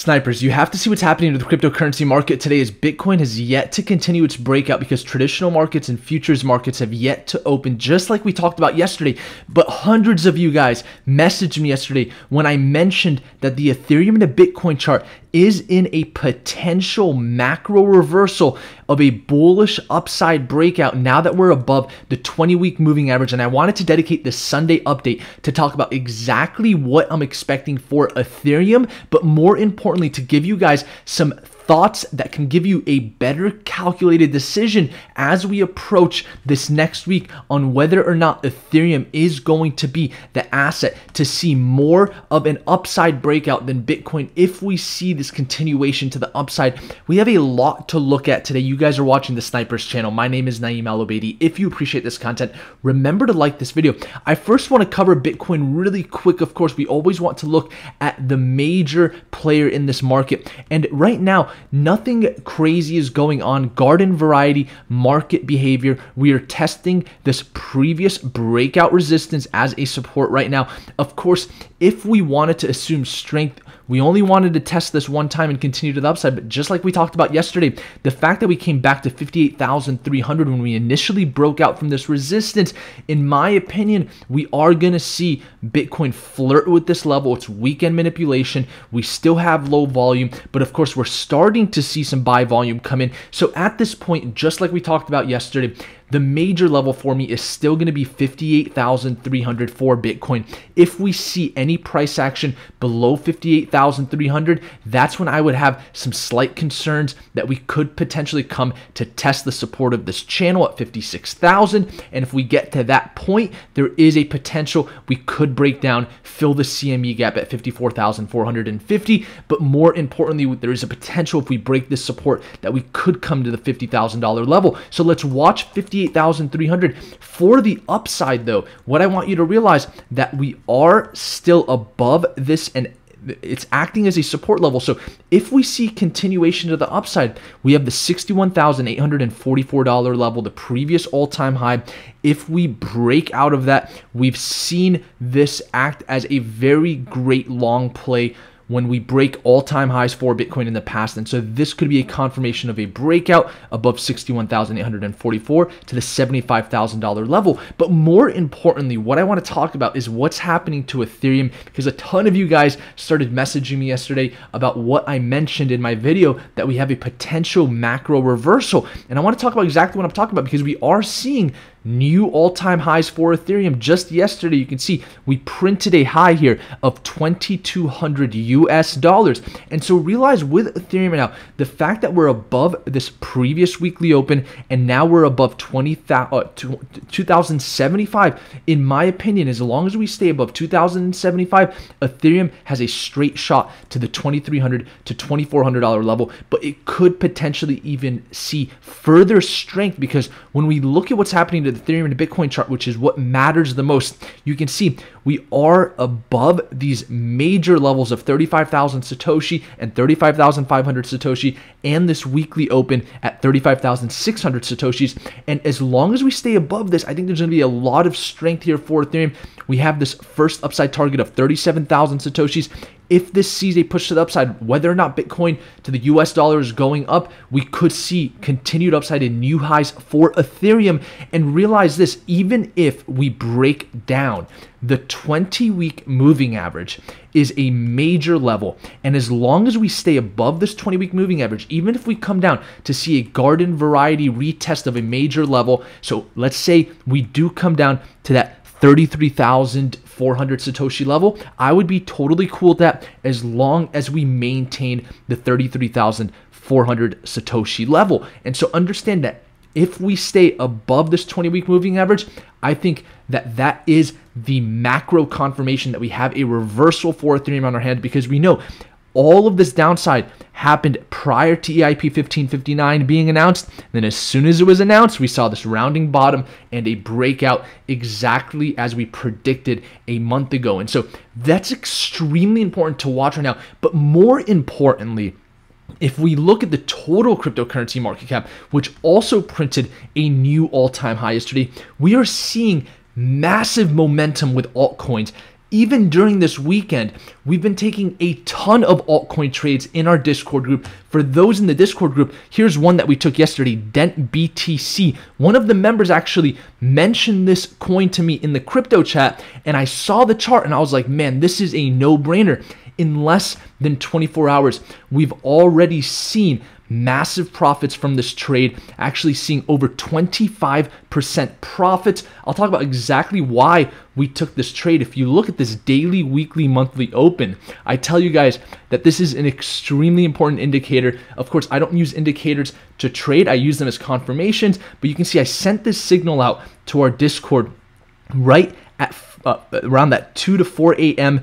Snipers, you have to see what's happening to the cryptocurrency market today as Bitcoin has yet to continue its breakout because traditional markets and futures markets have yet to open, just like we talked about yesterday. But hundreds of you guys messaged me yesterday when I mentioned that the Ethereum and the Bitcoin chart is in a potential macro reversal of a bullish upside breakout now that we're above the 20-week moving average. And I wanted to dedicate this Sunday update to talk about exactly what I'm expecting for Ethereum, but more importantly, to give you guys some thoughts that can give you a better calculated decision as we approach this next week on whether or not Ethereum is going to be the asset to see more of an upside breakout than Bitcoin. If we see this continuation to the upside, we have a lot to look at today. You guys are watching the Snipers channel. My name is Naeem Al-Obeidi. If you appreciate this content, remember to like this video. I first want to cover Bitcoin really quick. Of course, we always want to look at the major player in this market. And right now, nothing crazy is going on. Garden variety market behavior. We are testing this previous breakout resistance as a support right now. Of course, if we wanted to assume strength, we only wanted to test this one time and continue to the upside. But just like we talked about yesterday, the fact that we came back to 58,300 when we initially broke out from this resistance, in my opinion, we are going to see Bitcoin flirt with this level. It's weekend manipulation. We still have low volume, but of course, we're starting to see some buy volume come in. So at this point, just like we talked about yesterday, the major level for me is still going to be 58,300 for Bitcoin. If we see any price action below 58,300, that's when I would have some slight concerns that we could potentially come to test the support of this channel at 56,000. And if we get to that point, there is a potential we could break down, fill the CME gap at 54,450. But more importantly, there is a potential if we break this support that we could come to the $50,000 level. So let's watch 58,300 for the upside. Though, what I want you to realize that we are still above this and it's acting as a support level. So if we see continuation to the upside, we have the $61,844 level, the previous all-time high. If we break out of that, we've seen this act as a very great long play when we break all-time highs for Bitcoin in the past. And so this could be a confirmation of a breakout above 61,844 to the $75,000 level. But more importantly, what I want to talk about is what's happening to Ethereum, because a ton of you guys started messaging me yesterday about what I mentioned in my video, that we have a potential macro reversal. And I want to talk about exactly what I'm talking about, because we are seeing new all-time highs for Ethereum. Just yesterday, you can see we printed a high here of 2,200 US dollars. And so realize with Ethereum now, the fact that we're above this previous weekly open and now we're above 2,075, in my opinion, as long as we stay above 2,075, Ethereum has a straight shot to the $2,300 to $2,400 level. But it could potentially even see further strength, because when we look at what's happening to the Ethereum and the Bitcoin chart, which is what matters the most, you can see we are above these major levels of 35,000 Satoshi and 35,500 Satoshi, and this weekly open at 35,600 Satoshis. And as long as we stay above this, I think there's going to be a lot of strength here for Ethereum. We have this first upside target of 37,000 Satoshis. If this sees a push to the upside, whether or not Bitcoin to the US dollar is going up, we could see continued upside in new highs for Ethereum. And realize this, even if we break down, the 20-week moving average is a major level. And as long as we stay above this 20-week moving average, even if we come down to see a garden variety retest of a major level, so let's say we do come down to that 33,400 Satoshi level, I would be totally cool with that as long as we maintain the 33,400 Satoshi level. And so understand that if we stay above this 20-week moving average, I think that that is the macro confirmation that we have a reversal for Ethereum on our hand, because we know all of this downside happened prior to EIP 1559 being announced. Then as soon as it was announced, we saw this rounding bottom and a breakout exactly as we predicted a month ago. And so that's extremely important to watch right now. But more importantly, if we look at the total cryptocurrency market cap, which also printed a new all-time high yesterday, we are seeing massive momentum with altcoins Even during this weekend, we've been taking a ton of altcoin trades in our Discord group. For those in the Discord group, here's one that we took yesterday, Dent BTC. One of the members actually mentioned this coin to me in the crypto chat, and I saw the chart and I was like, man, this is a no-brainer. In less than 24 hours, we've already seen massive profits from this trade, actually seeing over 25% profits. I'll talk about exactly why we took this trade. If you look at this daily, weekly, monthly open, I tell you guys that this is an extremely important indicator. Of course, I don't use indicators to trade. I use them as confirmations, but you can see I sent this signal out to our Discord right at around that 2 to 4 a.m.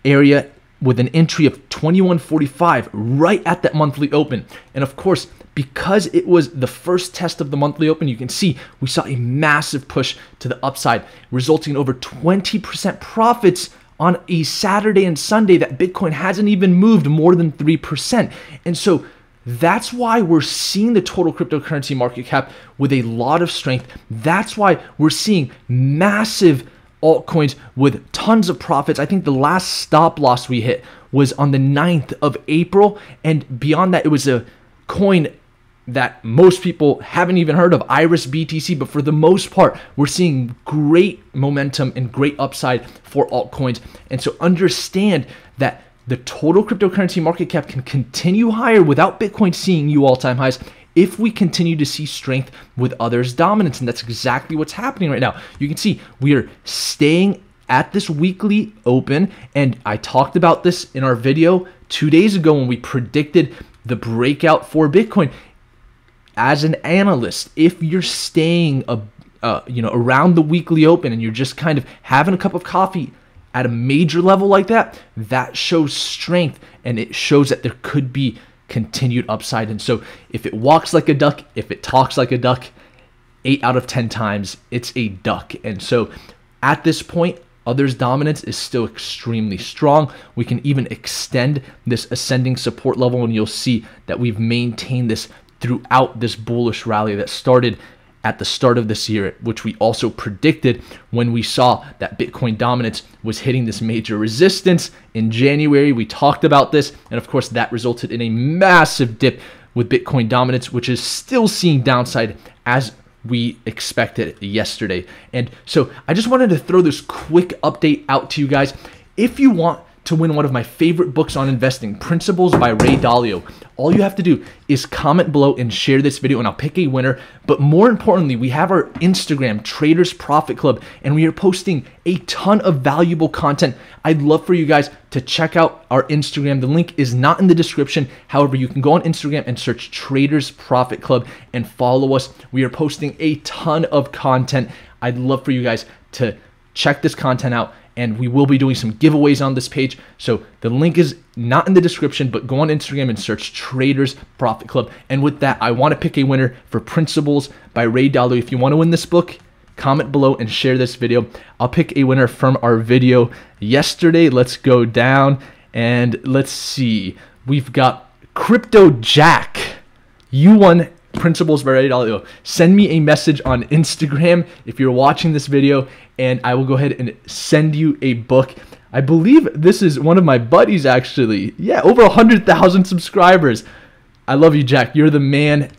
area, with an entry of 2145 right at that monthly open. And of course, because it was the first test of the monthly open, you can see we saw a massive push to the upside, resulting in over 20% profits on a Saturday and Sunday that Bitcoin hasn't even moved more than 3%. And so that's why we're seeing the total cryptocurrency market cap with a lot of strength. That's why we're seeing massive altcoins with tons of profits. I think the last stop loss we hit was on the 9th of April. And beyond that, it was a coin that most people haven't even heard of, Iris BTC. But for the most part, we're seeing great momentum and great upside for altcoins. And so understand that the total cryptocurrency market cap can continue higher without Bitcoin seeing new all-time highs if we continue to see strength with others' dominance. And that's exactly what's happening right now. You can see we are staying at this weekly open, and I talked about this in our video 2 days ago when we predicted the breakout for Bitcoin. As an analyst, if you're staying around the weekly open and you're just kind of having a cup of coffee at a major level like that, that shows strength, and it shows that there could be continued upside. And so if it walks like a duck, if it talks like a duck, 8 out of 10 times it's a duck. And so at this point, others' dominance is still extremely strong. We can even extend this ascending support level, and you'll see that we've maintained this throughout this bullish rally that started at the start of this year, which we also predicted when we saw that Bitcoin dominance was hitting this major resistance in January. We talked about this, and of course that resulted in a massive dip with Bitcoin dominance, which is still seeing downside as we expected yesterday. And so I just wanted to throw this quick update out to you guys. If you want to win one of my favorite books on investing, Principles by Ray Dalio, all you have to do is comment below and share this video, and I'll pick a winner. But more importantly, we have our Instagram, Traders Profit Club, and we are posting a ton of valuable content. I'd love for you guys to check out our Instagram. The link is not in the description. However, you can go on Instagram and search Traders Profit Club and follow us. We are posting a ton of content. I'd love for you guys to check this content out, and we will be doing some giveaways on this page. So the link is not in the description, but go on Instagram and search Traders Profit Club. And with that, I want to pick a winner for Principles by Ray Dalio. If you want to win this book, comment below and share this video. I'll pick a winner from our video yesterday. Let's go down and let's see. We've got Crypto Jack. You won Principles by Ray Dalio. Send me a message on Instagram if you're watching this video, and I will go ahead and send you a book. I believe this is one of my buddies, actually. Yeah, over 100,000 subscribers. I love you, Jack. You're the man.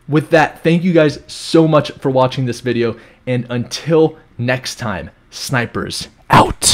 With that, thank you guys so much for watching this video, and until next time, snipers out.